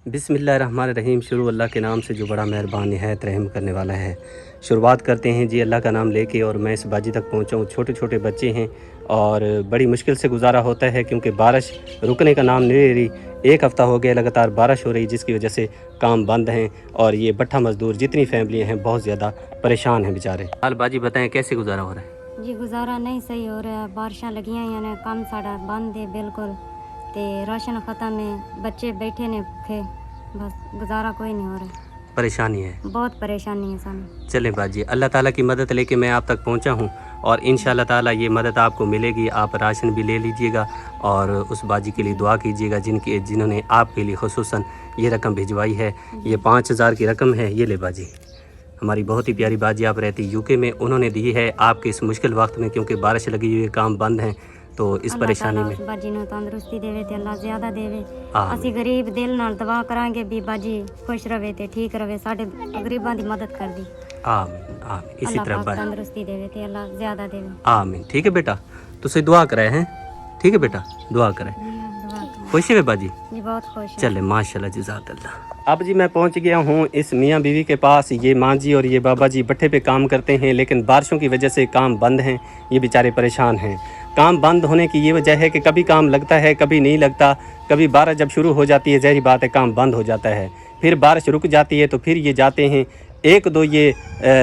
बिस्मिल्लाहिर्रहमानिर्रहीम। शुरू अल्लाह के नाम से जो बड़ा मेहरबान निहायत रहम करने वाला है। शुरुआत करते हैं जी अल्लाह का नाम लेके। और मैं इस बाजी तक पहुंचा हूँ। छोटे छोटे बच्चे हैं और बड़ी मुश्किल से गुजारा होता है क्योंकि बारिश रुकने का नाम नहीं ले रही। एक हफ़्ता हो गया लगातार बारिश हो रही जिसकी वजह से काम बंद हैं और ये भट्ठा मजदूर जितनी फैमिलियाँ हैं बहुत ज़्यादा परेशान हैं बेचारे। हाल बाजी बताएँ कैसे गुजारा हो रहा है? जी गुजारा नहीं सही हो रहा है। बारिशां लगियां यानी काम साड़ा बंद है बिल्कुल। ते राशन ख़त्म है, बच्चे बैठे ने भूखे, बस गुजारा कोई नहीं हो रहा। परेशानी है, बहुत परेशानी है सानू। चलें बाजी, अल्लाह ताला की मदद लेके मैं आप तक पहुंचा हूं और इंशाअल्लाह ताला ये मदद आपको मिलेगी। आप राशन भी ले लीजिएगा और उस बाजी के लिए दुआ कीजिएगा जिन्होंने आपके लिए खुसूसन ये रकम भिजवाई है। ये 5000 की रकम है। ये ले बाजी, हमारी बहुत ही प्यारी बाजी, आप रहती यूके में, उन्होंने दी है आपके इस मुश्किल वक्त में क्योंकि बारिश लगी हुई है, काम बंद हैं, तो इस परेशानी में बाजी ने तंदुरुस्ती देवे ते अल्लाह ज़्यादा देवे। ਅਸੀਂ गरीब दिल नाल दुआ करांगे भी बाजी खुश रहे ते ठीक रहे, साडे गरीबां दी मदद कर दी। आमीन आमीन। इसी तरह तंदुरुस्ती देवे ते अल्लाह ज़्यादा देवे। आमीन। ठीक है बेटा, तुझसे दुआ कराए हैं, ठीक है बेटा, दुआ करें। खुश है बाजी? जी बहुत खुश है। चले माशाल्लाह जज़ाकल्लाह। अब जी मैं पहुंच गया हूं इस मियाँ बीवी के पास। ये माँ जी और ये बाबा जी भट्ठे पे काम करते हैं लेकिन बारिशों की वजह से काम बंद हैं। ये बेचारे परेशान हैं। काम बंद होने की ये वजह है कि कभी काम लगता है कभी नहीं लगता। कभी बारिश जब शुरू हो जाती है ज़ाहिर बात है काम बंद हो जाता है। फिर बारिश रुक जाती है तो फिर ये जाते हैं, एक दो ये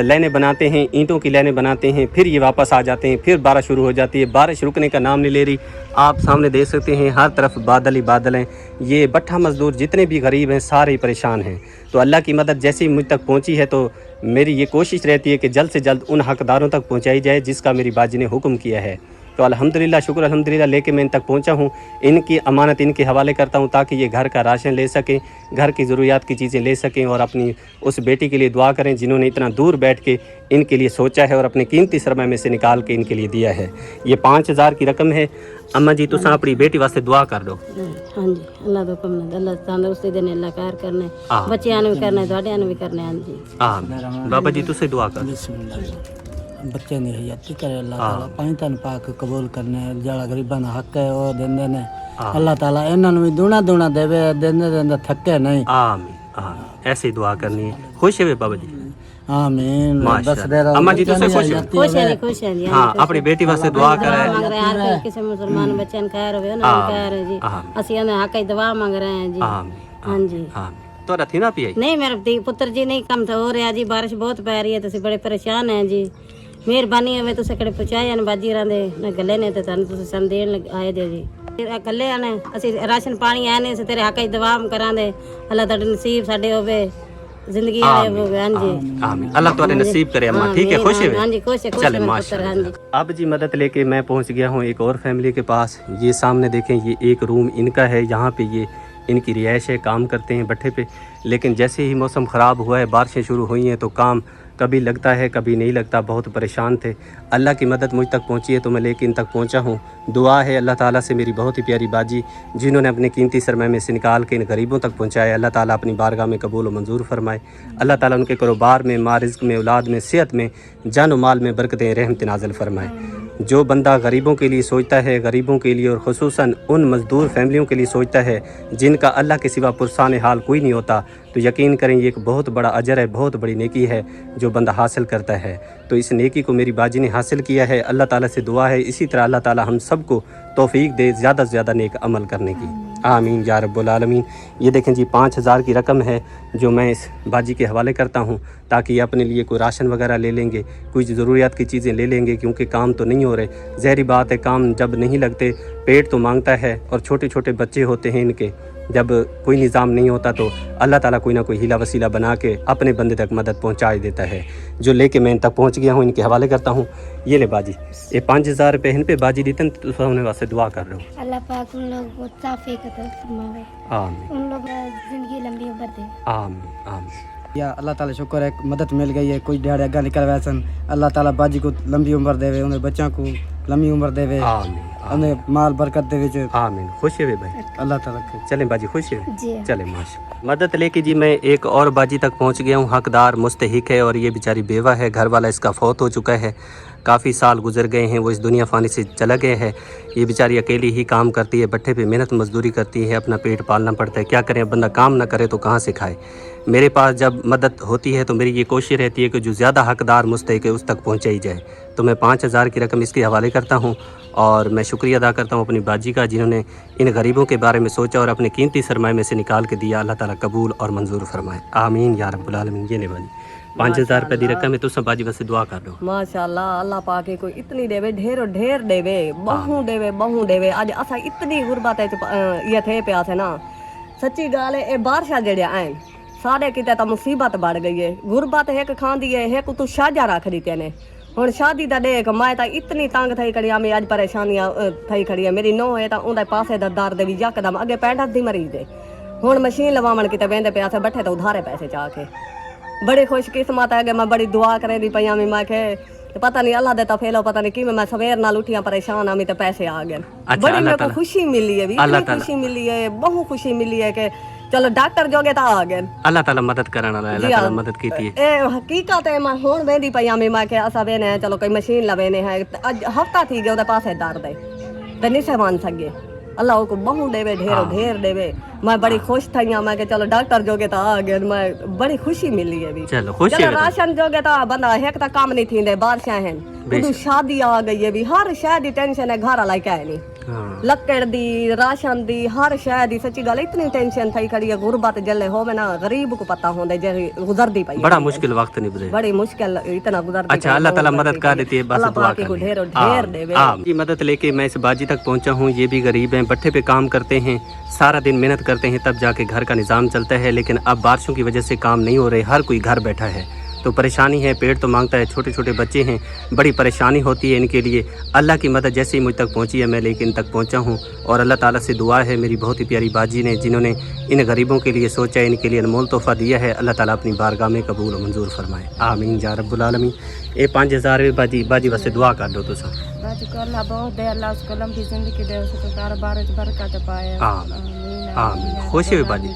लाइनें बनाते हैं, ईंटों की लाइनें बनाते हैं, फिर ये वापस आ जाते हैं, फिर बारिश शुरू हो जाती है। बारिश रुकने का नाम नहीं ले रही। आप सामने देख सकते हैं हर तरफ बादल ही बादल हैं। ये भट्ठा मजदूर जितने भी गरीब हैं सारे ही परेशान हैं। तो अल्लाह की मदद जैसे ही मुझ तक पहुंची है तो मेरी ये कोशिश रहती है कि जल्द से जल्द उन हकदारों तक पहुंचाई जाए जिसका मेरी बाजी ने हुक्म किया है। तो अल्हम्दुलिल्लाह, शुक्र अल्हम्दुलिल्लाह लेके मैं इन तक पहुंचा हूं। इनकी अमानत इनके हवाले करता हूं ताकि ये घर का राशन ले सकें, घर की ज़रूरियात की चीज़ें ले सकें और अपनी उस बेटी के लिए दुआ करें जिन्होंने इतना दूर बैठ के इनके लिए सोचा है और अपने कीमती सरमाए में से निकाल के इनके लिए दिया है। ये 5000 की रकम है। अम्मा जी तुम अपनी बेटी वास्ते दुआ कर दो। हाँ जी, अल्लाह तो कम अल्लाह तंदुरुस्ती देने, अल्लाह कार करने, बच्चियां ने भी करने, ਤੁਹਾਡਿਆਂ ने भी करने। हाँ जी आमीन। बाबा जी तुझसे दुआ कर। बच्चे ने हयाती करे अल्लाह ताला, पानी तन पाक कबूल करने, जड़ा गरीबां दा हक है वो देंदे ने। अल्लाह ताला इन्हां नूं भी दूना दूना देवे, देंदे देंदे थके नहीं। आमीन आमीन। ऐसे दुआ करनी है। खुश है बाबा जी? आमीन। अम्मा जी तुझसे खुश है? खुश है, खुश है जी। हाँ, अपनी बेटी वास्ते दुआ करे। मांग रहे हैं हर किसी मुसलमान बच्चे ने खैर होवे ना खैर है जी। ਅਸੀਂ ਉਹਨਾਂ ਹੱਕ ਦੀ ਦੁਆ ਮੰਗ ਰਹੇ ਹਾਂ ਜੀ। हाँ जी। ਤੁਹਾਡਾ ਥੀ ਨਾ ਪਈ? नहीं मेरे पुत्र जी नहीं काम तो हो रहा जी, बारिश बहुत पै रही है, तुसी बड़े परेशान हैं जी। ਮਿਹਰਬਾਨੀ ਹੋਵੇ ਤੁਸੀਂ ਕਿਹੜੇ ਪਹੁੰਚਾਏ ਨੇ ਬਾਜੀ ਰਾਂਦੇ ਨਾ ਗੱਲੇ ਨੇ ਤੇ ਤੁਹਾਨੂੰ ਤੁਸੀਂ ਸਾਨੂੰ ਦੇਣ ਆਏ ਦੇ ਜੀ। ਗੱਲੇ ਆਣੇ ਅਸੀਂ ਰਾਸ਼ਨ ਪਾਣੀ ਆਏ ਨੇ, ਅਸੀਂ ਤੇਰੇ ਹੱਕ ਦੀ ਦੁਆ ਕਰਾਂਦੇ, ਅੱਲਾਹ ਤੁਹਾਡੇ नसीब ਸਾਡੇ ਹੋਵੇ जिंदगी आए होवे। हाँ जी आमीन। अल्लाह तुम्हारे नसीब करे अम्मा। ठीक है, खुश है? हाँ जी खुश है, खुश चले है माशाल्लाह। हाँ जी। अब जी मदद लेके मैं पहुंच गया हूँ एक और फैमिली के पास। ये सामने देखें, ये एक रूम इनका है, यहाँ पे ये इनकी रिहाइश है, काम करते हैं भट्ठे पे। लेकिन जैसे ही मौसम ख़राब हुआ है, बारिशें शुरू हुई हैं तो काम कभी लगता है कभी नहीं लगता। बहुत परेशान थे। अल्लाह की मदद मुझ तक पहुंची है तो मैं लेके इन तक पहुंचा हूं। दुआ है अल्लाह ताला से मेरी बहुत ही प्यारी बाजी जिन्होंने अपने कीमती सरमाए में से निकाल के इन गरीबों तक पहुंचाया, अल्लाह ताला अपनी बारगाह में कबूल और मंजूर फरमाए। अल्लाह ताला उनके कारोबार में, माँ रिज़्क़ में, औलाद में, सेहत में, जान और माल में बरकतें रहमत नाज़िल फरमाए। जो बंदा गरीबों के लिए सोचता है, गरीबों के लिए और खुसूसन उन मज़दूर फैमिलियों के लिए सोचता है जिनका अल्लाह के सिवा पुरसान हाल कोई नहीं होता, तो यकीन करें ये एक बहुत बड़ा अजर है, बहुत बड़ी नेकी है जो बंदा हासिल करता है। तो इस नेकी को मेरी बाजी ने हासिल किया है। अल्लाह ताला से दुआ है इसी तरह अल्लाह ताला हम सबको तौफीक दे ज़्यादा से ज़्यादा नेक अमल करने की। आमीन या रब्बुल आलमीन। ये देखें जी 5000 की रकम है जो मैं इस बाजी के हवाले करता हूँ ताकि अपने लिए कोई राशन वगैरह ले लेंगे, कुछ ज़रूरियात की चीज़ें ले लेंगे क्योंकि काम तो नहीं हो रहे। ज़ाहिर बात है काम जब नहीं लगते पेट तो मांगता है और छोटे छोटे बच्चे होते हैं इनके, जब कोई निज़ाम नहीं होता तो अल्लाह ताला कोई ना कोई हीला वसीला बना के अपने बंदे तक मदद पहुँचा देता है। जो लेके मैं इन तक पहुँच गया हूँ, इनके हवाले करता हूँ। ये ले बाजी, ये 5000 रुपये इन पे बाजी देते तो होने वास्ते दुआ कर रहे हो। अल्लाह पाक उन लोग को तौफीक अता फरमावे। आमीन। उन लोग जिंदगी लंबी उम्र दे। आमीन आमीन। या अल्लाह ताला शुक्र है मदद मिल गई है, कोई ढेड़ अग्गा निकल वैसन। अल्लाह ताला बाजी को लंबी उम्र देवे, उन्हें बच्चों को लंबी उम्र देवे, आमीन उन्हें माल बरकत देवे। आमीन। खुश है भाई? अल्लाह ताला के चलें बाजी, खुश है? जी चले माशा। मदद लेके जी मैं एक और बाजी तक पहुंच गया हूं। हकदार मुस्तहिक है और ये बेचारी बेवा है, घर वाला इसका फौत हो चुका है। काफ़ी साल गुजर गए हैं, वो इस दुनिया फ़ानी से चला गए हैं। ये बेचारी अकेली ही काम करती है, भट्ठे पे मेहनत मजदूरी करती है, अपना पेट पालना पड़ता है। क्या करें, अब बंदा काम ना करे तो कहाँ से खाए। मेरे पास जब मदद होती है तो मेरी ये कोशिश रहती है कि जो ज़्यादा हकदार मुस्तहिक है उस तक पहुँचाई जाए। तो मैं 5,000 की रकम इसके हवाले करता हूँ और मैं शुक्रिया अदा करता हूँ अपनी बाजी का, जिन्होंने इन गरीबों के बारे में सोचा और अपने कीमती सरमाए में से निकाल के दिया। अल्लाह ताला कबूल और मंजूर फरमाए, आमीन या रब्बुल आलमीन। ये ले बाजी 5,000 रुपये की रकम है, तुम बाजी बस दुआ कर दो। माशाल्लाह, अल्लाह पाक कोई इतनी देवे, ढेरों ढेर देवे, बहु देवे। आज असा इतनी गुरबत ये थे पिया से ना, सच्ची गाल है। बारिशां जड़िया आन सारे किते तो मुसीबत बढ़ गई है। गुरबत एक खांदी है, एक तू शाजा रख दी तेने। हुण शादी दा देख, मैं तो इतनी तंग थई खड़ी आ, मैं अज परेशानियां थई खड़ी है। मेरी नूंह है तो उहदे पासे दा दर्द भी यकदम अगे 65 दी मरीज है। हुण मशीन लवावण किते वेंदे पिया से, बैठे तो उधारे पैसे चाह के। बड़ी खुशकिस्मत है कि मैं बड़ी दुआ करें दी पई आमी, मैं के पता नहीं अल्लाह देता फेलो, पता नहीं कि मैं सवेर नाल उठियां परेशान आमी तो पैसे आ गए। बड़ी मेरे को खुशी मिली है, इतनी खुशी मिली है, बहुत खुशी मिली है कि चलो डॉक्टर जोगे तो आ गए। अल्लाह ताला मदद करने वाला है, अल्लाह ताला मदद कीती है। ए हकीकत है, मैं हुण वेंदी पई आमी, मैं के असा वेने है, चलो कोई मशीन लवेने है। अज हफ्ता थी गया ओदे पासे दर्द है ते नहीं से मान सके। अल्लाह को बहु देवे, ढेरों ढेर देवे। मैं बड़ी खुश थी, मैं के चलो डॉक्टर जोगे तो आ गए। मैं बड़ी खुशी मिली है भी। चलो राशन जोगे तो बंदा एक तो काम नहीं थी, बारिशां हैं, उदू शादी आ गई है भी, हर शहर दी टेंशन है, घर वाला क्या है नहीं, लकड़ दी, राशन दी, हर शहर दी। सच्ची गल इतनी टेंशन थई खड़ी है। गुरबत जले हो ना, गरीब को पता होंदे जे गुजरदी पई, बड़ा मुश्किल वक्त निभरे, बड़ी मुश्किल इतना गुजरदी। अच्छा, अल्लाह ताला मदद कर देती है, बस दुआ कर। ढेरों ढेर देवे। ये मदद लेके मैं इस बाजी तक पहुंचा हूँ। ये भी गरीब हैं, भट्ठे पे काम करते हैं, सारा दिन मेहनत करते हैं, तब जाके घर का निज़ाम चलता है। लेकिन अब बारिशों की वजह से काम नहीं हो रहे, हर कोई घर बैठा है तो परेशानी है, पेट तो मांगता है। छोटे छोटे बच्चे हैं, बड़ी परेशानी होती है इनके लिए। अल्लाह की मदद जैसे ही मुझ तक पहुंची है, मैं लेकिन तक पहुंचा हूं। और अल्लाह ताला से दुआ है मेरी बहुत ही प्यारी बाजी ने, जिन्होंने इन गरीबों के लिए सोचा है, इनके लिए अनमोल तोहफा दिया है। अल्लाह ताला अपनी बारगाह में कबूल और मंजूर फरमाए, आमीन या रब्बुल आलमीन। ये 5,000 बाजी बस दुआ कर दो तो सब बाजी को अल्लाह बहुत दे, अल्लाह उसको लंबी जिंदगी दे, उसको कारोबार में बरकत पाए। आमीन। खुशी हुई बाजी,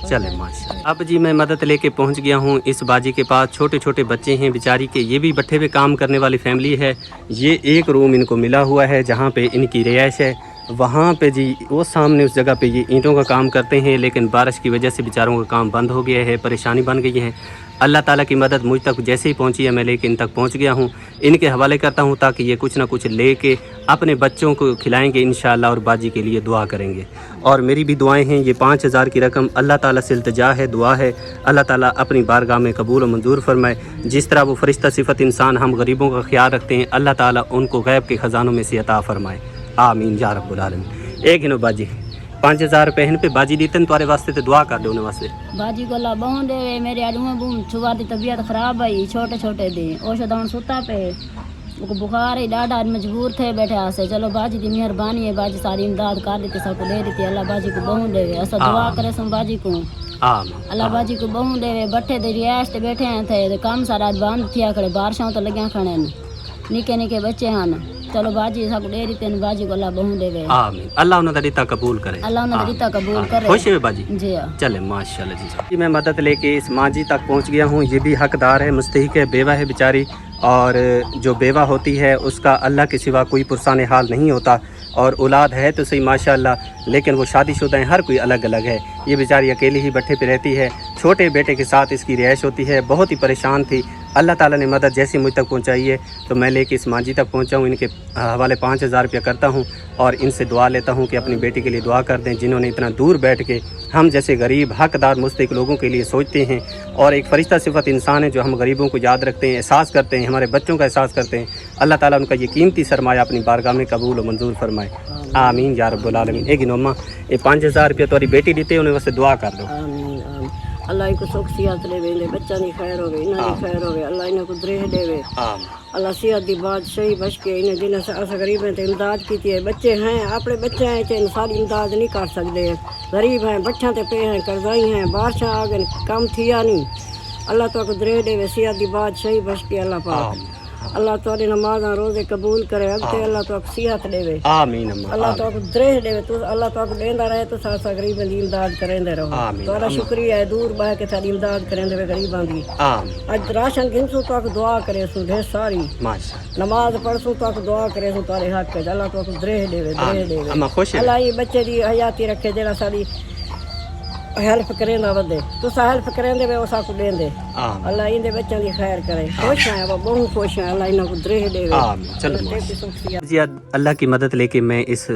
चले माशाल्लाह। अब जी मैं मदद लेके पहुंच गया हूं इस बाजी के पास। छोटे छोटे बच्चे हैं बेचारी के, ये भी भट्ठे पे काम करने वाली फैमिली है। ये एक रूम इनको मिला हुआ है जहां पे इनकी रिहाइश है। वहाँ पे जी वो सामने उस जगह पे ये ईंटों का काम करते हैं, लेकिन बारिश की वजह से बेचारों का काम बंद हो गया है, परेशानी बन गई है। अल्लाह ताला की मदद मुझ तक जैसे ही पहुंची है, मैं लेके इन तक पहुंच गया हूं। इनके हवाले करता हूं ताकि ये कुछ ना कुछ लेके अपने बच्चों को खिलाएंगे इंशाअल्लाह, और बाजी के लिए दुआ करेंगे। और मेरी भी दुआएं हैं। ये 5,000 की रकम अल्लाह ताला से इल्तिजा है, दुआ है, अल्लाह ताला अपनी बारगाह में कबूल और मंजूर फरमाए। जिस तरह वो फरिश्ता सिफत इंसान हम गरीबों का ख्याल रखते हैं, अल्लाह ताला उनको गैब के ख़जानों में से अता फरमाए, आमीन या रब्बुल आलमीन। एक हिनो बाजी 5,000 रुपए हिन पे बाजी दीतन तुम्हारे वास्ते तो दुआ कर दो उन्हें वास्ते। बाजी को अल्लाह बहु देवे। मेरे आडूए बूम छुआ दी तबीयत खराब आई, छोटे छोटे दी औषधान सुता पे, उनको बुखार है, डाडा मजबूर थे बैठे आसे। चलो बाजी की मेहरबानी है, बाजी सारी इमदाद कर देती, सबको दे देती। अल्लाह बाजी को बहु देवे, ऐसा दुआ करे सम बाजी को, अल्लाह बाजी को बहु देवे। बट्ठे दे रियाश ते बैठे हैं थे, काम सारा बंद थिया खड़े, बारिशों तो लगिया खड़े, निके निके बच्चे हैं। चलो बाजी सबको दे देते हैं, बाजी को अल्लाह बहु देवे, आमीन। अल्लाह उन्हें रिता कबूल करे, अल्लाह उन्हें रिता कबूल करे। खुश है बाजी जी चले माशाल्लाह जी। मैं मदद लेके इस माँ जी तक पहुँच गया हूँ। ये भी हकदार है, मुस्तहिक है, बेवा है बेचारी। और जो बेवा होती है उसका अल्लाह के सिवा कोई पुरसान हाल नहीं होता। और औलाद है तो सही माशाल्लाह, लेकिन वो शादीशुदा हैं, हर कोई अलग अलग है। ये बेचारी अकेली ही भट्ठे पे रहती है, छोटे बेटे के साथ इसकी रिहाइश होती है। बहुत ही परेशान थी, अल्लाह ताला ने मदद जैसी मुझ तक पहुंचाई है तो मैं लेके इस मांझी तक पहुंचा हूँ। इनके हवाले 5,000 रुपया करता हूँ और इनसे दुआ लेता हूँ कि अपनी बेटी के लिए दुआ कर दें, जिन्होंने इतना दूर बैठ के हम जैसे गरीब हकदार मुस्तहिक लोगों के लिए सोचते हैं। और एक फरिश्ता सिफत इंसान है जो हम गरीबों को याद रखते हैं, एहसास करते हैं, हमारे बच्चों का एहसास करते हैं। अल्लाह ताला उनका ये कीमती सरमाया अपनी बारगाह में कबूल और मंजूर फरमाए, आमीन या रब्बुल आलमीन। एक नोमा ये 5,000 रुपया तुम्हारी बेटी देते उन्हें वास्ते दुआ कर दो। अल्लाह इनको सुख सियात देवे, बच्चा नहीं खैर हो गए, इन्हें खैर हो गए, अल्लाह इन्हें को द्रेह देवे, अल्लाह सियात दी बात सही बच के इन्हें जिन्हें अस गरीब हैं तो इमदाद की है। बच्चे हैं अपने बच्चे हैं तो सारी इमदाद नहीं कर सकते, गरीब हैं, बच्चा ते पे हैं, करजाई हैं, बारिश आ गए, कम थिया नहीं। अल्लाह तो को द्रेह देवे, सियात दी बात सही बच के अल्लाह पाक। اللہ تاری نماز روزے قبول کرے اگتے اللہ تو صحت دے آمین اما اللہ تو درہ دے تو اللہ تو دیندا رہے تو سا غریب دی امداد کریندے رہو آمین تہاڈا شکریہ ہے دور بہ کے ساری امداد کریندے وے غریباں دی آمین اج راشن گنسو تو دعا کرے سو ڈھیر ساری ماشاءاللہ نماز پڑھسو تو دعا کرے سو تارے حق ہے اللہ تو درہ دے اما خوش ہے اللہ یہ بچے دی حیاتی رکھے جڑا ساری ہیلپ کریندا ودے تو سا ہیلپ کریندے وے اسا کو دیندے آمین اللہ ان دے بچوں دی خیر کرے خوش ہیں وہ بہت خوش ہیں اللہ انہاں کو درہ دے آمین چلو جی اللہ کی مدد لے کے میں اس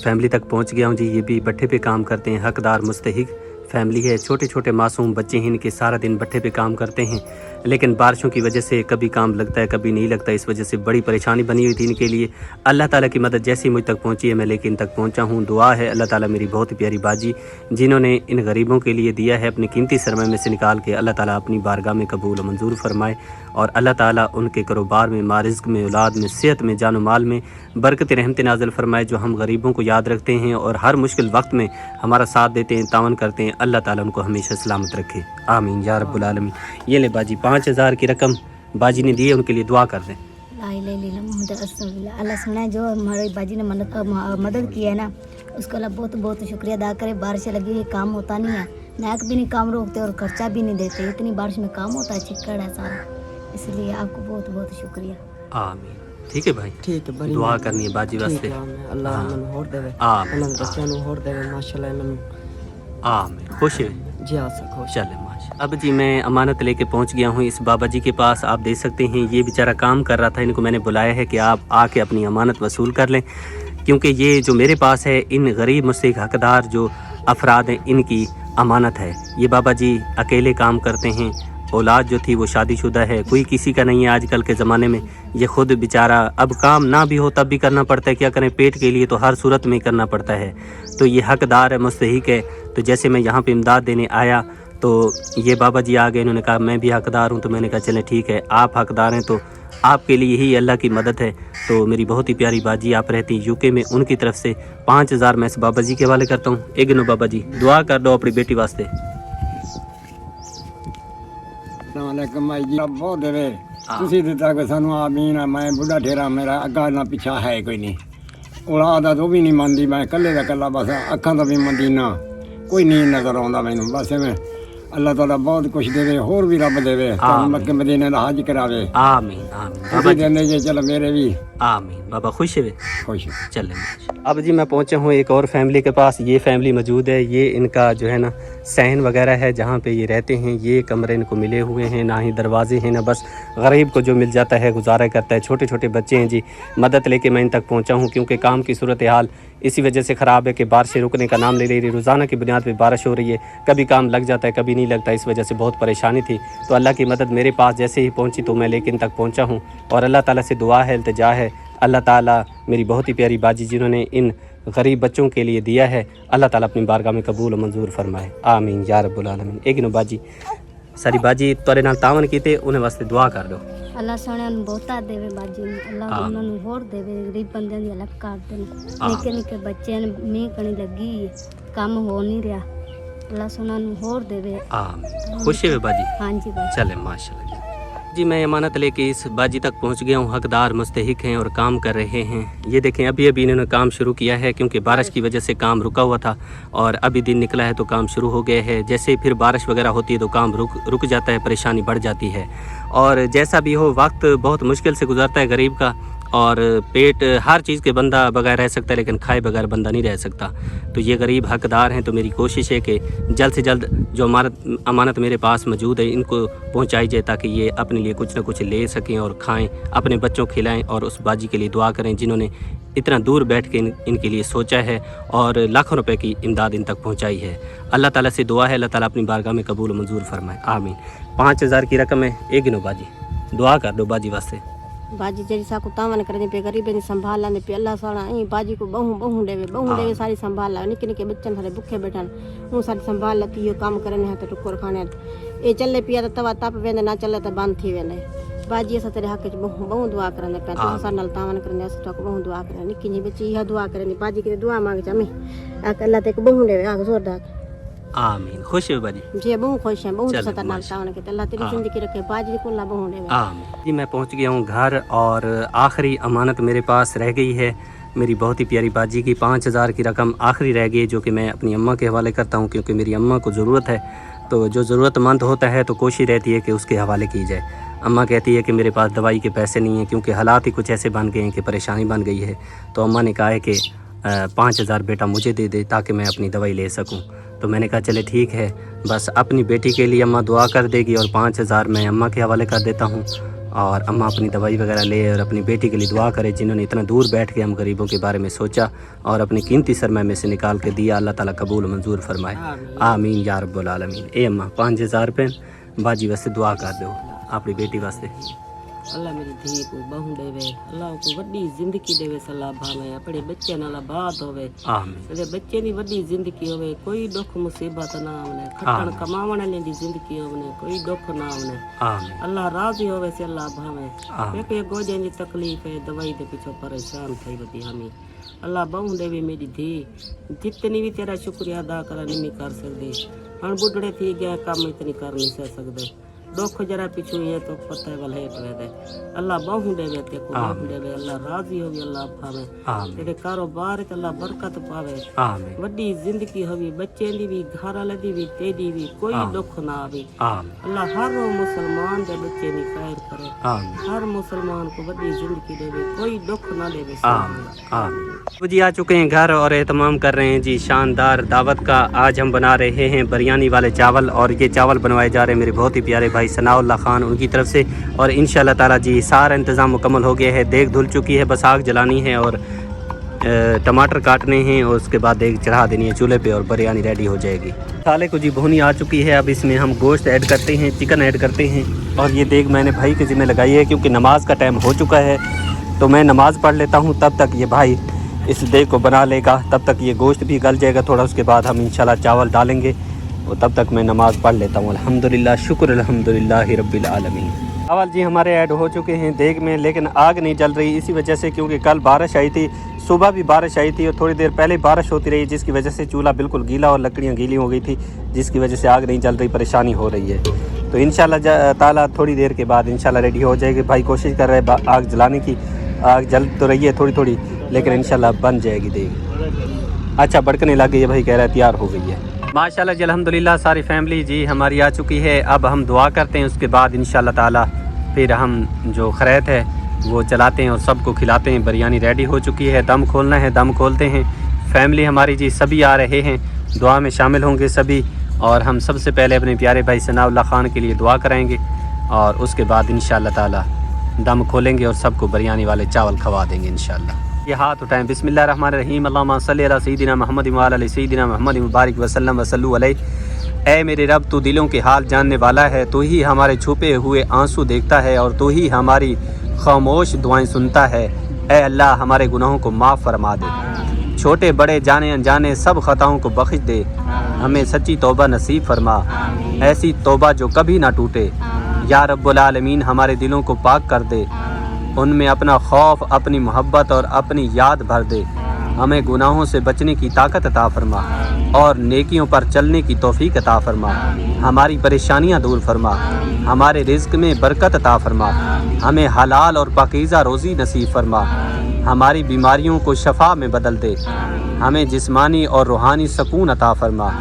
فیملی تک پہنچ گیا ہوں جی. یہ بھی بٹھے پہ کام کرتے ہیں, حقدار مستحق فیملی ہے. چھوٹے چھوٹے معصوم بچے ہیں ان کے, سارا دن بٹھے پہ کام کرتے ہیں, لیکن بارشوں کی وجہ سے کبھی کام لگتا ہے کبھی نہیں لگتا, اس وجہ سے بڑی پریشانی بنی ہوئی تھی ان کے لیے. اللہ تعالیٰ کی مدد جیسی مجھ تک پہنچی ہے میں لے کے ان تک پہنچا ہوں. دعا ہے اللہ تعالیٰ میری بہت پیاری باجی جنہوں نے ان غریبوں کے لیے دیا ہے اپنے قیمتی سرمایہ میں سے نکال کے, اللہ تعالیٰ اپنی بارگاہ میں قبول و منظور فرمائے, اور اللہ تعالیٰ ان کے کاروبار میں, مارزق میں, اولاد میں, صحت میں, جان و مال میں برکت رحمت نازل فرمائے. جو ہم غریبوں کو یاد رکھتے ہیں اور ہر مشکل وقت میں ہمارا ساتھ دیتے ہیں, تعاون کرتے ہیں, اللہ تعالیٰ ان کو ہمیشہ سلامت رکھے, آمین یا رب العالمین. یہ لے باجی 5000 کی رقم باجی نے دی ہے, ان کے لیے دعا کر دیں. لا الہ الا اللہ محمد رسول اللہ. اللہ سنا ہے جو ہماری باجی نے مدد کی ہے نا, اس کا اللہ بہت بہت شکریہ ادا کرے. بارشیں لگی ہوئی, کام ہوتا نہیں ہے, نیک بھی نہیں کام روکتے اور خرچہ بھی نہیں دیتے, اتنی بارش میں کام ہوتا ہے, چکڑ ہے سارا, اس لیے آپ کو بہت بہت شکریہ. آمین. ٹھیک ہے بھائی, ٹھیک ہے بڑی دعا کرنی ہے باجی واسطے. اللہ انہوں ہور دے آمین انہوں بچوں نوں ہور دے ماشاءاللہ انہوں آمین. خوش ہے جی آ سکو. چلے ماشاء. اب جی میں امانت لے کے پہنچ گیا ہوں اس بابا جی کے پاس. آپ دیکھ سکتے ہیں یہ بیچارہ کام کر رہا تھا, ان کو میں نے بلایا ہے کہ آپ آ کے اپنی امانت وصول کر لیں, کیونکہ یہ جو میرے پاس ہے ان غریب مستحق حقدار جو افراد ہیں ان کی امانت ہے. یہ بابا جی اکیلے کام کرتے ہیں, اولاد جو تھی وہ شادی شدہ ہے, کوئی کسی کا نہیں ہے آج کل کے زمانے میں. یہ خود بیچارہ اب کام نہ بھی ہو تب بھی کرنا پڑتا ہے, کیا کریں پیٹ کے لیے تو ہر صورت میں کرنا پڑتا ہے. تو یہ حقدار ہے, مستحق ہے. تو جیسے میں یہاں پہ امداد دینے آیا تو یہ بابا جی آ گئے, انہوں نے کہا میں بھی حقدار ہوں, تو میں نے کہا چلیں ٹھیک ہے آپ حقدار ہیں تو آپ کے لیے ہی اللہ کی مدد ہے. تو میری بہت ہی پیاری باجی آپ رہتی ہیں UK میں, ان کی طرف سے 5000 میں اس بابا جی کے حوالے کرتا ہوں. ایک گنو بابا جی دعا کر دو اپنی بیٹی واسطے. السلام علیکم بھائی جی, بہت دے تسی دتا کہ سانو آمین. میں بڑھا ٹھہرا, میرا اگا نہ پیچھا ہے کوئی نہیں, اولاد تو بھی نہیں مانتی, میں کلے دا کلا, بس اکھاں تو بھی مانتی نہ, کوئی نہیں نظر آਉਂدا مینوں. بس میں اللہ تعالیٰ بہت کچھ دے, اور بھی رب دے, مکے مدینے دا حج کراوے. آمین آمین بابا جی, دیندے جے چلو میرے بھی آمین. بابا خوش ہے خوش. چلیں. اب جی میں پہنچا ہوں ایک اور فیملی کے پاس. یہ فیملی موجود ہے, یہ ان کا جو ہے نا صحن وغیرہ ہے جہاں پہ یہ رہتے ہیں. یہ کمرے ان کو ملے ہوئے ہیں, نہ ہی دروازے ہیں, نہ بس غریب کو جو مل جاتا ہے گزارا کرتا ہے. چھوٹے چھوٹے بچے ہیں جی. مدد لے کے میں ان تک پہنچا ہوں کیونکہ کام کی صورتحال اسی وجہ سے خراب ہے کہ بارشیں رکنے کا نام نہیں لے رہی. روزانہ کی بنیاد پہ بارش ہو رہی ہے, کبھی کام لگ جاتا ہے کبھی نہیں لگتا, اس وجہ سے بہت پریشانی تھی. تو اللہ کی مدد میرے پاس جیسے ہی پہنچی تو میں لے کے ان تک پہنچا ہوں, اور اللہ تعالیٰ سے دعا ہے, التجا ہے, اللہ تعالیٰ میری بہت ہی پیاری باجی جنہوں نے ان غریب بچوں کے لیے دیا ہے, اللہ تعالیٰ اپنی بارگاہ میں قبول و منظور فرمائے, آمین یا رب العالمین. ایک نو باجی ساری باجی تورے نال تعاون کیتے, انہیں واسطے دعا کر دو. اللہ سونے بہتا دے باجی نے, اللہ انہوں نے ہور دے, غریب بندیاں دی ہیلپ کر دے. نکے نکے بچے نے مینہ کਣੀ لگی, کام ہو نہیں رہا, اللہ سونا ہور دے. آمین. خوش ہے باجی؟ ہاں جی باجی. چلیں ماشاءاللہ جی. میں امانت لے کے اس باجی تک پہنچ گیا ہوں. حقدار مستحق ہیں اور کام کر رہے ہیں. یہ دیکھیں ابھی انہوں نے کام شروع کیا ہے, کیونکہ بارش کی وجہ سے کام رکا ہوا تھا, اور ابھی دن نکلا ہے تو کام شروع ہو گیا ہے. جیسے پھر بارش وغیرہ ہوتی ہے تو کام رک جاتا ہے, پریشانی بڑھ جاتی ہے. اور جیسا بھی ہو وقت بہت مشکل سے گزرتا ہے غریب کا, اور پیٹ ہر چیز کے بندہ بغیر رہ سکتا ہے لیکن کھائے بغیر بندہ نہیں رہ سکتا. تو یہ غریب حقدار ہیں, تو میری کوشش ہے کہ جلد سے جلد جو امانت میرے پاس موجود ہے ان کو پہنچائی جائے, تاکہ یہ اپنے لیے کچھ نہ کچھ لے سکیں اور کھائیں, اپنے بچوں کھلائیں, اور اس باجی کے لیے دعا کریں جنہوں نے اتنا دور بیٹھ کے ان کے لیے سوچا ہے اور لاکھوں روپے کی امداد ان تک پہنچائی ہے. اللہ تعالیٰ سے دعا ہے اللہ تعالیٰ اپنی بارگاہ میں قبول و منظور فرمائے, آمین. 5000 کی رقم ہے. ایک گنو باجی دعا کر دو باجی واسطے. باجی جڑی سا کو تاون کرنے پہ غریبیں دی سنبھال لے پہ, اللہ سونا ای باجی کو بہوں دے ساری سنبھال لا. نکے نکے بچن تھے بھوکے بیٹھن, ہوں ساری سنبھال لتی, یہ کام کرنے ہے تو ٹکر کھانے, اے چلے پیا تو توا تپ ویندے, نہ چلے تو بند تھی ویندے. باجی اسا تیرے حق وچ بہوں دعا کرنے پہ, تو سارے نال تاون کرنے اس تو بہوں دعا کرنے. نکی جی بچی یہ دعا کرنے باجی کی دعا مانگ چمی اللہ تے کو بہوں دے, آ زور دا आमीन। खुश हो बाजी? जी बहुत खुश हैं, बहुत चलो, खतरनाक माशाल्लाह। तावन के अल्लाह तेरी हाँ। जिंदगी रखे, बाजी को अल्लाह बहुत देवे। आमीन जी। मैं पहुंच गया हूँ घर और आखिरी अमानत मेरे पास रह गई है मेरी बहुत ही प्यारी बाजी की। 5000 की रकम आखिरी रह गई है जो कि मैं अपनी अम्मा के हवाले करता हूँ, क्योंकि मेरी अम्मा को ज़रूरत है। तो जो ज़रूरतमंद होता है तो कोशिश रहती है कि उसके हवाले की जाए। अम्मा कहती है कि मेरे पास दवाई के पैसे नहीं हैं, क्योंकि हालात ही कुछ ऐसे बन गए हैं कि परेशानी बन गई है। तो अम्मा ने कहा है कि 5000 बेटा मुझे दे दे ताकि मैं अपनी दवाई ले सकूं। तो मैंने कहा चले ठीक है, बस अपनी बेटी के लिए अम्मा दुआ कर देगी और 5000 मैं अम्मा के हवाले कर देता हूं, और अम्मा अपनी दवाई वगैरह ले और अपनी बेटी के लिए दुआ करे, जिन्होंने इतना दूर बैठ के हम गरीबों के बारे में सोचा और अपनी कीमती सरमाए में से निकाल के दिया। अल्लाह ताला कबूल मंजूर फरमाए, आमीन या रब्बुल आलमीन। ए अम्मा 5000 रुपये बाजी वास्ते दुआ कर दो अपनी बेटी वास्ते। अल्लाह मेरी धी को बहु देवे, अल्लाह को वड्डी जिंदगी देवे, सलाह भावे, अपने बच्चे नाल बात होवे, आमीन। मेरे बच्चे दी वड्डी जिंदगी होवे, कोई दुख मुसीबत ना आवे, खटण कमावण वाले दी जिंदगी होवे, कोई दुख ना आवे। आमीन। अल्लाह राजी होवे से अल्लाह भावे। आमीन। एक गोजे दी तकलीफ है, दवाई दे पीछे परेशान थई बदी हमी। अल्लाह बहु देवे मेरी धी, जितनी भी तेरा शुक्रिया अदा करा नहीं कर सकदी। हम बुढ़ड़े थी गए, काम इतनी कर नहीं सकदे। दुख जरा पिछू ये तो पता है वाल हेट रह दे। अल्लाह बहु देवे ते को बहु देवे, अल्लाह राजी होवे, अल्लाह भावे, आमीन। तेरे कारोबार ते अल्लाह बरकत पावे, आमीन। वड्डी जिंदगी होवी, बच्चे दी भी, घर वाले दी भी, तेरी भी, कोई दुख ना आवे। आमीन। अल्लाह हर मुसलमान दे बच्चे नी खैर करे, आमीन। हर मुसलमान को वड्डी जिंदगी देवे, कोई दुख ना देवे। तो जी आ चुके हैं घर और एहतमाम कर रहे हैं जी शानदार दावत का। आज हम बना रहे हैं बिरयानी वाले चावल, और ये चावल बनवाए जा रहे हैं मेरे बहुत ही प्यारे भाई सनाउल्लाह खान उनकी तरफ से। और इंशाल्लाह ताला जी सारा इंतज़ाम मुकम्मल हो गया है, देग धुल चुकी है, बस आग जलानी है और टमाटर काटने हैं और उसके बाद देग चढ़ा देनी है चूल्हे पे और बिरयानी रेडी हो जाएगी। साले को जी भुनी आ चुकी है, अब इसमें हम गोश्त ऐड करते हैं, चिकन ऐड करते हैं। और ये देग मैंने भाई के ज़िम्मे लगाई है, क्योंकि नमाज का टाइम हो चुका है, तो मैं नमाज़ पढ़ लेता हूँ, तब तक ये भाई इस देग को बना लेगा, तब तक ये गोश्त भी गल जाएगा थोड़ा, उसके बाद हम इंशाल्लाह चावल डालेंगे और तब तक मैं नमाज़ पढ़ लेता हूँ। अल्हम्दुलिल्लाह, शुक्र अल्हम्दुलिल्लाह रब्बिल आलमीन। चावल जी हमारे ऐड हो चुके हैं देग में, लेकिन आग नहीं जल रही, इसी वजह से क्योंकि कल बारिश आई थी, सुबह भी बारिश आई थी और थोड़ी देर पहले बारिश होती रही, जिसकी वजह से चूल्हा बिल्कुल गीला और लकड़ियाँ गीली हो गई थी, जिसकी वजह से आग नहीं जल रही, परेशानी हो रही है। तो इंशाल्लाह ताला थोड़ी देर के बाद इंशाल्लाह रेडी हो जाएगी। भाई कोशिश कर रहे हैं आग जलाने की, आग जल तो रही है थोड़ी थोड़ी, लेकिन इंशाल्लाह बन जाएगी देग। अच्छा भड़कने लग गई है, भाई कह रहा है तैयार हो गई है। माशाल्लाह जी अल्हम्दुलिल्लाह सारी फैमिली जी हमारी आ चुकी है। अब हम दुआ करते हैं, उसके बाद इंशाल्लाह ताला फिर हम जो खैरत है वो चलाते हैं और सबको खिलाते हैं। बिरयानी रेडी हो चुकी है, दम खोलना है, दम खोलते हैं। फैमिली हमारी जी सभी आ रहे हैं, दुआ में शामिल होंगे सभी, और हम सबसे पहले अपने प्यारे भाई सनाउल्लाह खान के लिए दुआ कराएंगे और उसके बाद इंशाल्लाह ताला दम खोलेंगे और सबको बिरयानी वाले चावल खवा देंगे इंशाल्लाह। ये हाथ उठाएं, बिस्मिल्लाहिर्रहमानिर्रहीम, अल्लाहुम्मा सल्ली अला सय्यिदिना मुहम्मद व अला सय्यिदिना मुहम्मद मुबारक वसल्लम वसल्लु अलैहि। ऐ मेरे रब, तू दिलों के हाल जानने वाला है, तू ही हमारे छुपे हुए आंसू देखता है और तू ही हमारी खामोश दुआएं सुनता है। ऐ अल्लाह हमारे गुनाहों को माफ़ फरमा दे, छोटे बड़े जाने अनजाने सब खताओं को बख्श दे, हमें सच्ची तौबा नसीब फरमा, ऐसी तौबा जो कभी ना टूटे। या रब्बुल आलमीन हमारे दिलों को पाक कर दे, उनमें अपना खौफ, अपनी मोहब्बत और अपनी याद भर दे, हमें गुनाहों से बचने की ताकत अता फरमा और नेकियों पर चलने की तौफीक अता फरमा, हमारी परेशानियां दूर फरमा, हमारे रिज़्क में बरकत अता फरमा, हमें हलाल और पाकीज़ा रोज़ी नसीब फरमा, हमारी बीमारियों को शफा में बदल दे, हमें जिस्मानी और रूहानी सुकून अता फरमा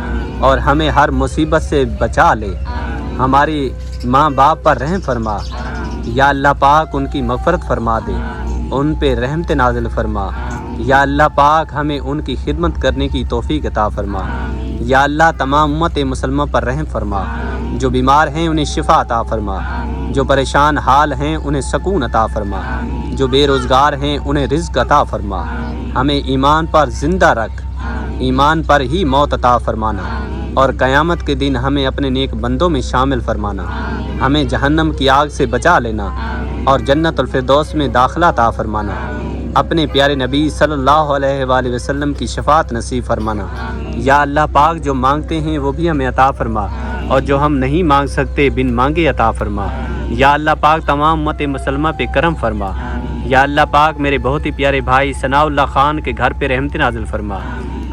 और हमें हर मुसीबत से बचा ले, हमारी माँ बाप पर रहम फरमा। या अल्लाह पाक उनकी मग़फ़रत फरमा दे, उन पे रहमत नाज़िल फरमा। या अल्लाह पाक हमें उनकी खिदमत करने की तौफीक अता फरमा। या अल्लाह तमाम उम्मत मुसलमा पर रहम फरमा, जो बीमार हैं उन्हें शिफा अता फरमा, जो परेशान हाल हैं उन्हें सुकून अता फरमा, जो बेरोज़गार हैं उन्हें रिज़्क़ अता फरमा, हमें ईमान पर ज़िंदा रख, ईमान पर ही मौत अता फरमाना और क़यामत के दिन हमें अपने नेक बंदों में शामिल फरमाना, हमें जहन्नम की आग से बचा लेना और जन्नतुल फिरदौस में दाखिला अता फरमाना, अपने प्यारे नबी सल्लल्लाहु अलैहि वसल्लम की शफाअत नसीब फरमाना। या अल्लाह पाक जो मांगते हैं वो भी हमें अता फरमा और जो हम नहीं मांग सकते बिन मांगे अता फरमा। या अल्लाह पाक तमाम उम्मत मुसलमा पे करम फरमा। या अल्लाह पाक मेरे बहुत ही प्यारे भाई सनाउल्लाह खान के घर पे रहमत नाज़िल फरमा,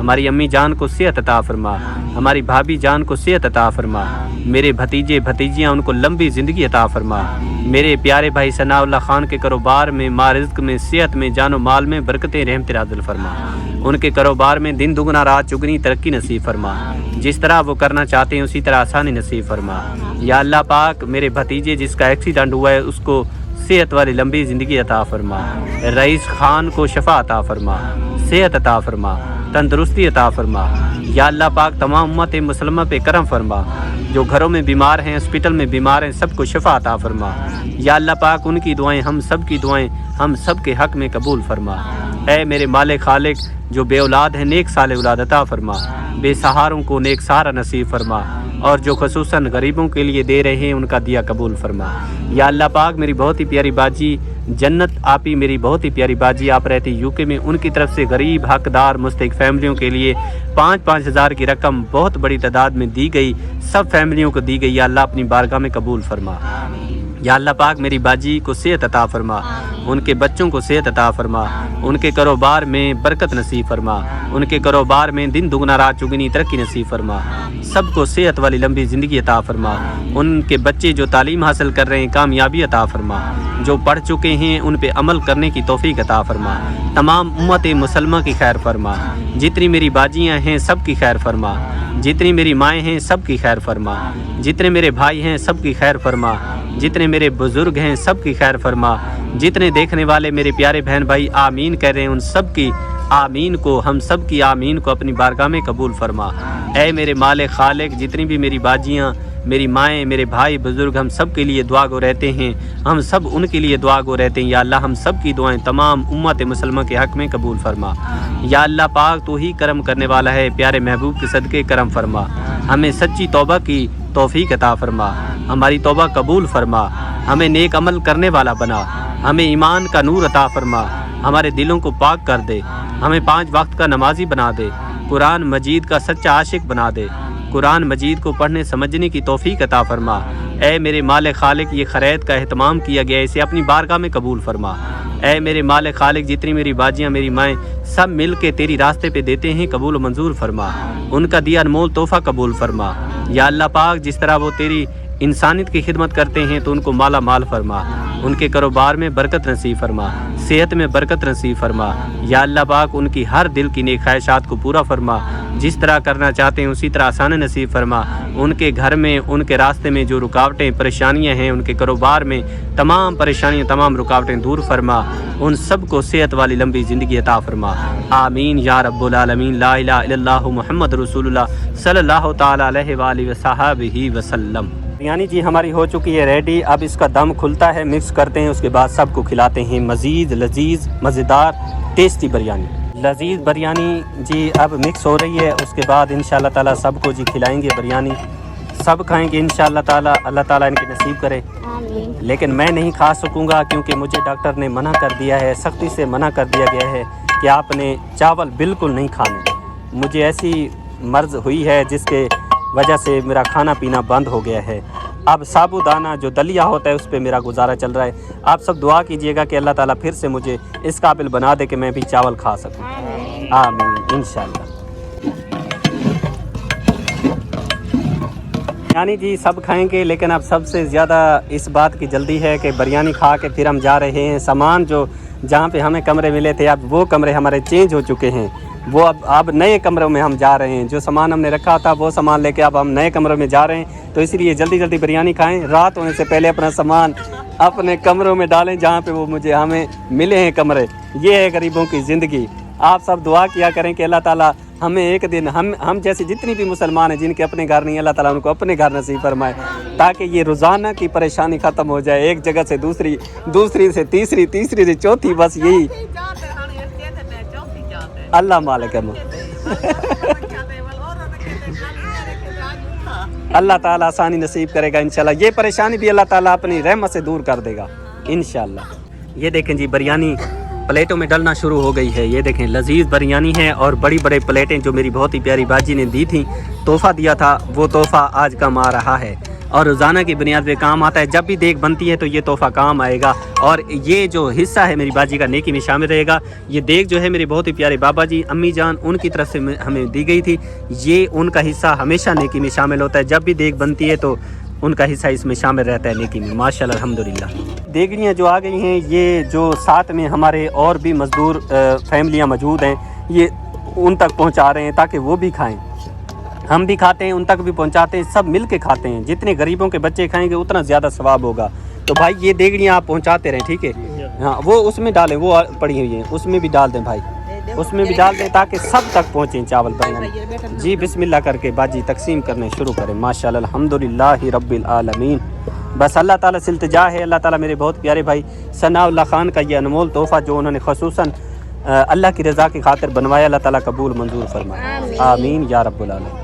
हमारी अम्मी जान को सेहत अता फरमा, हमारी भाभी जान को सेहत अता फरमा, मेरे भतीजे भतीजियाँ उनको लंबी ज़िंदगी अता फरमा, मेरे प्यारे भाई सनाउल्लाह खान के कारोबार में, माल रिज़्क़ में, सेहत में, जानो माल में बरकतें रहमत नाज़िल फरमा, उनके कारोबार में दिन दुगना रात चुगनी तरक्की नसीब फरमा, जिस तरह वो करना चाहते हैं उसी तरह आसानी नसीब फरमा। या अल्लाह पाक, मेरे भतीजे जिसका एक्सीडेंट हुआ है उसको सेहत वाली लंबी ज़िंदगी अता फरमा, रईस खान को शफा अता फरमा, सेहत अता फरमा, तंदुरुस्ती अता फरमा। या अल्लाह पाक, तमाम उम्मत मुसलमान पे करम फरमा, जो घरों में बीमार हैं, हॉस्पिटल में बीमार हैं, सबको शफा अता फरमा। या अल्लाह पाक, उनकी दुआएं, हम सब की दुआएं हम सब के हक़ में कबूल फरमा। ऐ मेरे मालिक खालिक, जो बे औलाद हैं नेक साले औलाद अता फरमा, बेसहारों को नेक सहारा नसीब फरमा, और जो खसूसन गरीबों के लिए दे रहे हैं उनका दिया कबूल फरमा। या अल्लाह पाक, मेरी बहुत ही प्यारी बाजी जन्नत आपी, मेरी बहुत ही प्यारी बाजी आप रहती यूके में, उनकी तरफ से गरीब हकदार मुस्तहिक फैमिलियों के लिए 5-5 हज़ार की रकम बहुत बड़ी तादाद में दी गई, सब फैमिलियों को दी गई। या अल्लाह अपनी बारगाह में कबूल फरमा। या अल्लाह पाक, मेरी बाजी को सेहत अता फरमा, उनके बच्चों को सेहत अता फरमा, उनके कारोबार में बरकत नसीब फरमा, उनके कारोबार में दिन दुगना रात चुगनी तरक्की नसीब फरमा, सबको सेहत वाली लंबी ज़िंदगी अता फरमा, उनके बच्चे जो तालीम हासिल कर रहे हैं कामयाबी अता फरमा, जो पढ़ चुके हैं उन पे अमल करने की तौफीक अता फरमा, तमाम उम्मत मुसलमा की खैर फरमा, जितनी मेरी बाजियाँ हैं सब की खैर फरमा, जितनी मेरी माएँ हैं सब की खैर फरमा, जितने मेरे भाई हैं सब की खैर फरमा, जितने मेरे बुज़ुर्ग हैं सब की खैर फरमा, जितने देखने वाले मेरे प्यारे बहन भाई आमीन कह रहे हैं उन सब की आमीन को, हम सब की आमीन को अपनी बारगाह में कबूल फरमा। ऐ मेरे मालिक खालिक, जितनी भी मेरी बाजियाँ, मेरी माएँ, मेरे भाई बुज़ुर्ग, हम सब के लिए दुआ गो रहते हैं, हम सब उनके लिए दुआ गो रहते हैं। या अल्लाह, हम सब की दुआएं तमाम उम्मत मुसलमान के हक़ में कबूल फरमा। या अल्लाह पाक, तू ही करम करने वाला है, प्यारे महबूब के सदक़े करम फरमा, हमें सच्ची तौबा की तौफीक अता फरमा, हमारी तौबा कबूल फरमा, हमें नेक अमल करने वाला बना, हमें ईमान का नूर अता फरमा, हमारे दिलों को पाक कर दे, हमें 5 वक्त का नमाजी बना दे, कुरान मजीद का सच्चा आशिक बना दे, कुरान मजीद को पढ़ने समझने की तौफीक अता फरमा। ऐ मेरे मालिक खालिक, ये खैरात का एहतमाम किया गया, इसे अपनी बारगाह में कबूल फरमा। ऐ मेरे मालिक खालिक, जितनी मेरी बाजियाँ, मेरी माएँ सब मिल के तेरी रास्ते पे देते हैं, कबूल मंजूर फरमा, उनका दिया अनमोल तोहफ़ा कबूल फरमा। या अल्लाह पाक, जिस तरह वो तेरी इंसानियत की खिदमत करते हैं तो उनको माला माल फरमा, उनके कारोबार में बरकत नसीब फरमा, सेहत में बरकत नसीब फरमा। या अल्लाह पाक, उनकी हर दिल की नेक ख्वाहिशात को पूरा फरमा, जिस तरह करना चाहते हैं उसी तरह आसान नसीब फरमा। उनके घर में, उनके रास्ते में जो रुकावटें परेशानियां हैं, उनके कारोबार में तमाम परेशानियां, तमाम रुकावटें दूर फरमा, उन सब को सेहत वाली लंबी ज़िंदगी अता फरमा। आमीन या रब्बुल आलमीन। ला इलाहा इल्लल्लाहु मुहम्मद रसूलुल्लाह सल्लल्लाहु ताला अलैहि वसल्लम वसल्लम। बिरयानी जी हमारी हो चुकी है रेडी, अब इसका दम खुलता है, मिक्स करते हैं, उसके बाद सबको खिलाते हैं मज़ीद लजीज मज़ेदार टेस्टी बिरयानी। लजीज बिरयानी जी अब मिक्स हो रही है, उसके बाद इंशाल्लाह ताला सबको जी खिलाएंगे बिरयानी, सब खाएंगे इंशाल्लाह ताला, अल्लाह ताला इनके नसीब करे। लेकिन मैं नहीं खा सकूंगा क्योंकि मुझे डॉक्टर ने मना कर दिया है, सख्ती से मना कर दिया गया है कि आपने चावल बिल्कुल नहीं खाने। मुझे ऐसी मर्ज़ हुई है जिसके वजह से मेरा खाना पीना बंद हो गया है। अब साबूदाना जो दलिया होता है उस पर मेरा गुजारा चल रहा है। आप सब दुआ कीजिएगा कि अल्लाह ताला फिर से मुझे इस काबिल बना दे कि मैं भी चावल खा सकूं। आमीन इंशाल्लाह। बिरयानी जी सब खाएंगे, लेकिन अब सबसे ज़्यादा इस बात की जल्दी है कि बिरयानी खा के फिर हम जा रहे हैं। सामान जो जहाँ पे हमें कमरे मिले थे अब वो कमरे हमारे चेंज हो चुके हैं, वो अब नए कमरों में हम जा रहे हैं। जो सामान हमने रखा था वो सामान लेके अब हम नए कमरों में जा रहे हैं, तो इसलिए जल्दी जल्दी बिरयानी खाएं, रात होने से पहले अपना सामान अपने कमरों में डालें जहाँ पे वो हमें मिले हैं कमरे। ये है गरीबों की ज़िंदगी। आप सब दुआ किया करें कि अल्लाह ताला हमें एक दिन हम जैसे जितनी भी मुसलमान हैं जिनके अपने घर नहीं, अल्लाह ताला उनको अपने घर नसीब फरमाए, ताकि ये रोज़ाना की परेशानी ख़त्म हो जाए। एक जगह से दूसरी, दूसरी से तीसरी, तीसरी से चौथी, बस यही अल्लाह मालिक है। अल्लाह ताला आसानी नसीब करेगा इंशाल्लाह। ये परेशानी भी अल्लाह ताला अपनी रहमत से दूर कर देगा इंशाल्लाह। ये देखें जी बिरयानी प्लेटों में डलना शुरू हो गई है। ये देखें लजीज बिरयानी है और बड़ी बड़े प्लेटें जो मेरी बहुत ही प्यारी बाजी ने दी थी, तोहफ़ा दिया था, वो तोहफ़ा आज काम आ रहा है। اور روزانہ کی بنیاد پہ کام آتا ہے. جب بھی دیگ بنتی ہے تو یہ تحفہ کام آئے گا. اور یہ جو حصہ ہے میری باجی کا نیکی میں شامل رہے گا. یہ دیگ جو ہے میرے بہت ہی پیارے بابا جی امی جان ان کی طرف سے ہمیں دی گئی تھی. یہ ان کا حصہ ہمیشہ نیکی میں شامل ہوتا ہے. جب بھی دیگ بنتی ہے تو ان کا حصہ اس میں شامل رہتا ہے نیکی میں. ماشاءاللہ الحمدللہ. دیگڑیاں جو آ گئی ہیں یہ جو ساتھ میں ہمارے اور بھی مزدور فیملیاں موجود ہیں یہ ان تک پہنچا رہے ہیں تاکہ وہ بھی کھائیں. ہم بھی کھاتے ہیں ان تک بھی پہنچاتے ہیں. سب مل کے کھاتے ہیں. جتنے غریبوں کے بچے کھائیں گے اتنا زیادہ ثواب ہوگا. تو بھائی یہ دیگڑیاں آپ پہنچاتے رہیں ٹھیک ہے. ہاں وہ اس میں ڈالیں وہ پڑی ہوئی ہیں اس میں بھی ڈال دیں بھائی اس میں بھی ڈال دیں تاکہ سب تک پہنچیں چاول بریانی. جی بسم اللہ کر کے باجی تقسیم کرنے شروع کریں. ماشاءاللہ الحمدللہ رب العالمین. بس اللہ تعالیٰ سے التجا ہے اللہ تعالیٰ میرے بہت پیارے بھائی ثناء اللہ خان کا یہ انمول تحفہ جو انہوں نے خصوصاً اللہ کی رضا کی خاطر بنوایا اللہ تعالیٰ قبول منظور فرمائے. آمین یا رب العالمین.